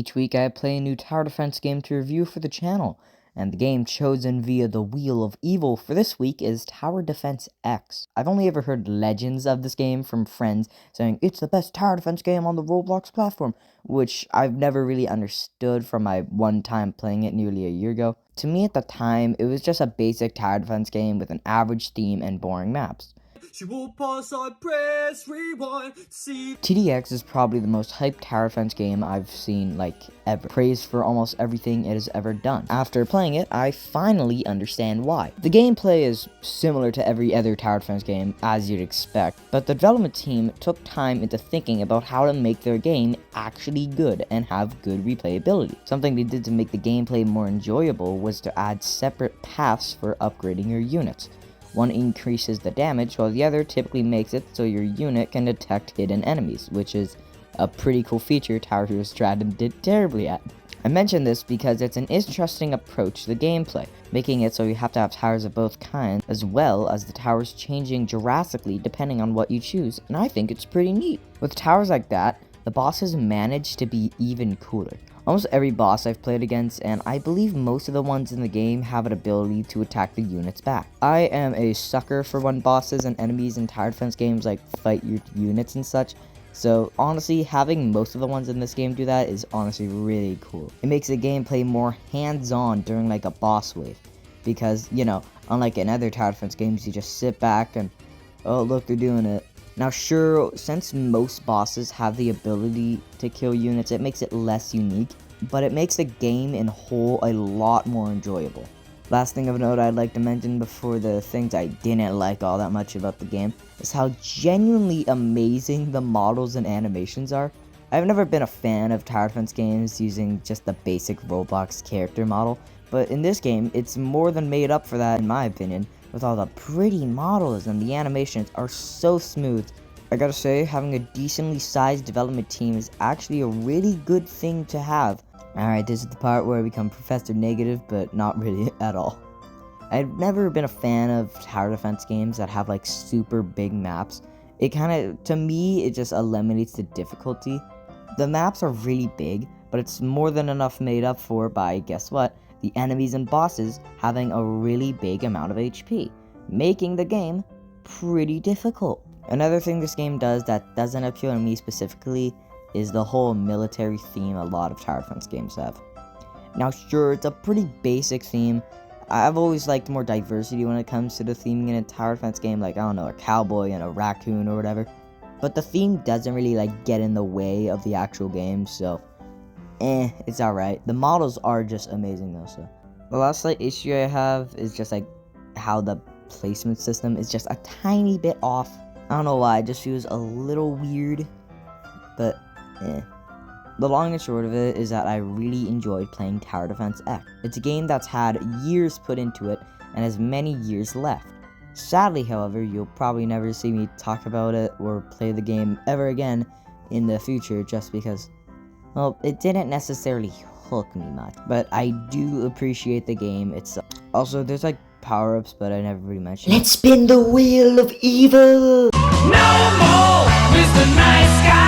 Each week I play a new tower defense game to review for the channel, and the game chosen via the Wheel of Evil for this week is Tower Defense X. I've only ever heard legends of this game from friends saying it's the best tower defense game on the Roblox platform, which I've never really understood from my one time playing it nearly a year ago. To me at the time, it was just a basic tower defense game with an average theme and boring maps. She will pause, I press rewind, see. TDX is probably the most hyped tower defense game I've seen, ever. Praised for almost everything it has ever done. After playing it, I finally understand why. The gameplay is similar to every other tower defense game, as you'd expect, but the development team took time into thinking about how to make their game actually good and have good replayability. Something they did to make the gameplay more enjoyable was to add separate paths for upgrading your units. One increases the damage, while the other typically makes it so your unit can detect hidden enemies, which is a pretty cool feature Tower Hero Stratum did terribly at. I mention this because it's an interesting approach to the gameplay, making it so you have to have towers of both kinds, as well as the towers changing drastically depending on what you choose, and I think it's pretty neat. With towers like that, the bosses manage to be even cooler. Almost every boss I've played against, and I believe most of the ones in the game, have an ability to attack the units back. I am a sucker for when bosses and enemies in tower defense games fight your units and such, so honestly, having most of the ones in this game do that is honestly really cool. It makes the gameplay more hands-on during a boss wave, because, unlike in other tower defense games, you just sit back and, oh look, they're doing it. Now sure, since most bosses have the ability to kill units, it makes it less unique, but it makes the game in whole a lot more enjoyable. Last thing of note I'd like to mention before the things I didn't like all that much about the game is how genuinely amazing the models and animations are. I've never been a fan of tower defense games using just the basic Roblox character model, but in this game it's more than made up for that in my opinion, with all the pretty models and the animations are so smooth. I gotta say, having a decently sized development team is actually a really good thing to have. Alright, this is the part where I become Professor Negative, but not really at all. I've never been a fan of tower defense games that have super big maps. To me, it just eliminates the difficulty. The maps are really big, but it's more than enough made up for by, guess what? The enemies and bosses having a really big amount of HP, making the game pretty difficult. Another thing this game does that doesn't appeal to me specifically is the whole military theme a lot of tower defense games have. Now sure, it's a pretty basic theme. I've always liked more diversity when it comes to the theming in a tower defense game, I don't know, a cowboy and a raccoon or whatever. But the theme doesn't really get in the way of the actual game, so it's alright. The models are just amazing though, so. The last slight issue I have is just how the placement system is just a tiny bit off. I don't know why, it just feels a little weird, but The long and short of it is that I really enjoyed playing Tower Defense X. It's a game that's had years put into it and has many years left. Sadly, however, you'll probably never see me talk about it or play the game ever again in the future just because, well, it didn't necessarily hook me much, but I do appreciate the game itself. Also, there's power-ups, but I never really mentioned. Let's spin the Wheel of Evil! No more Mr. Nice Guy!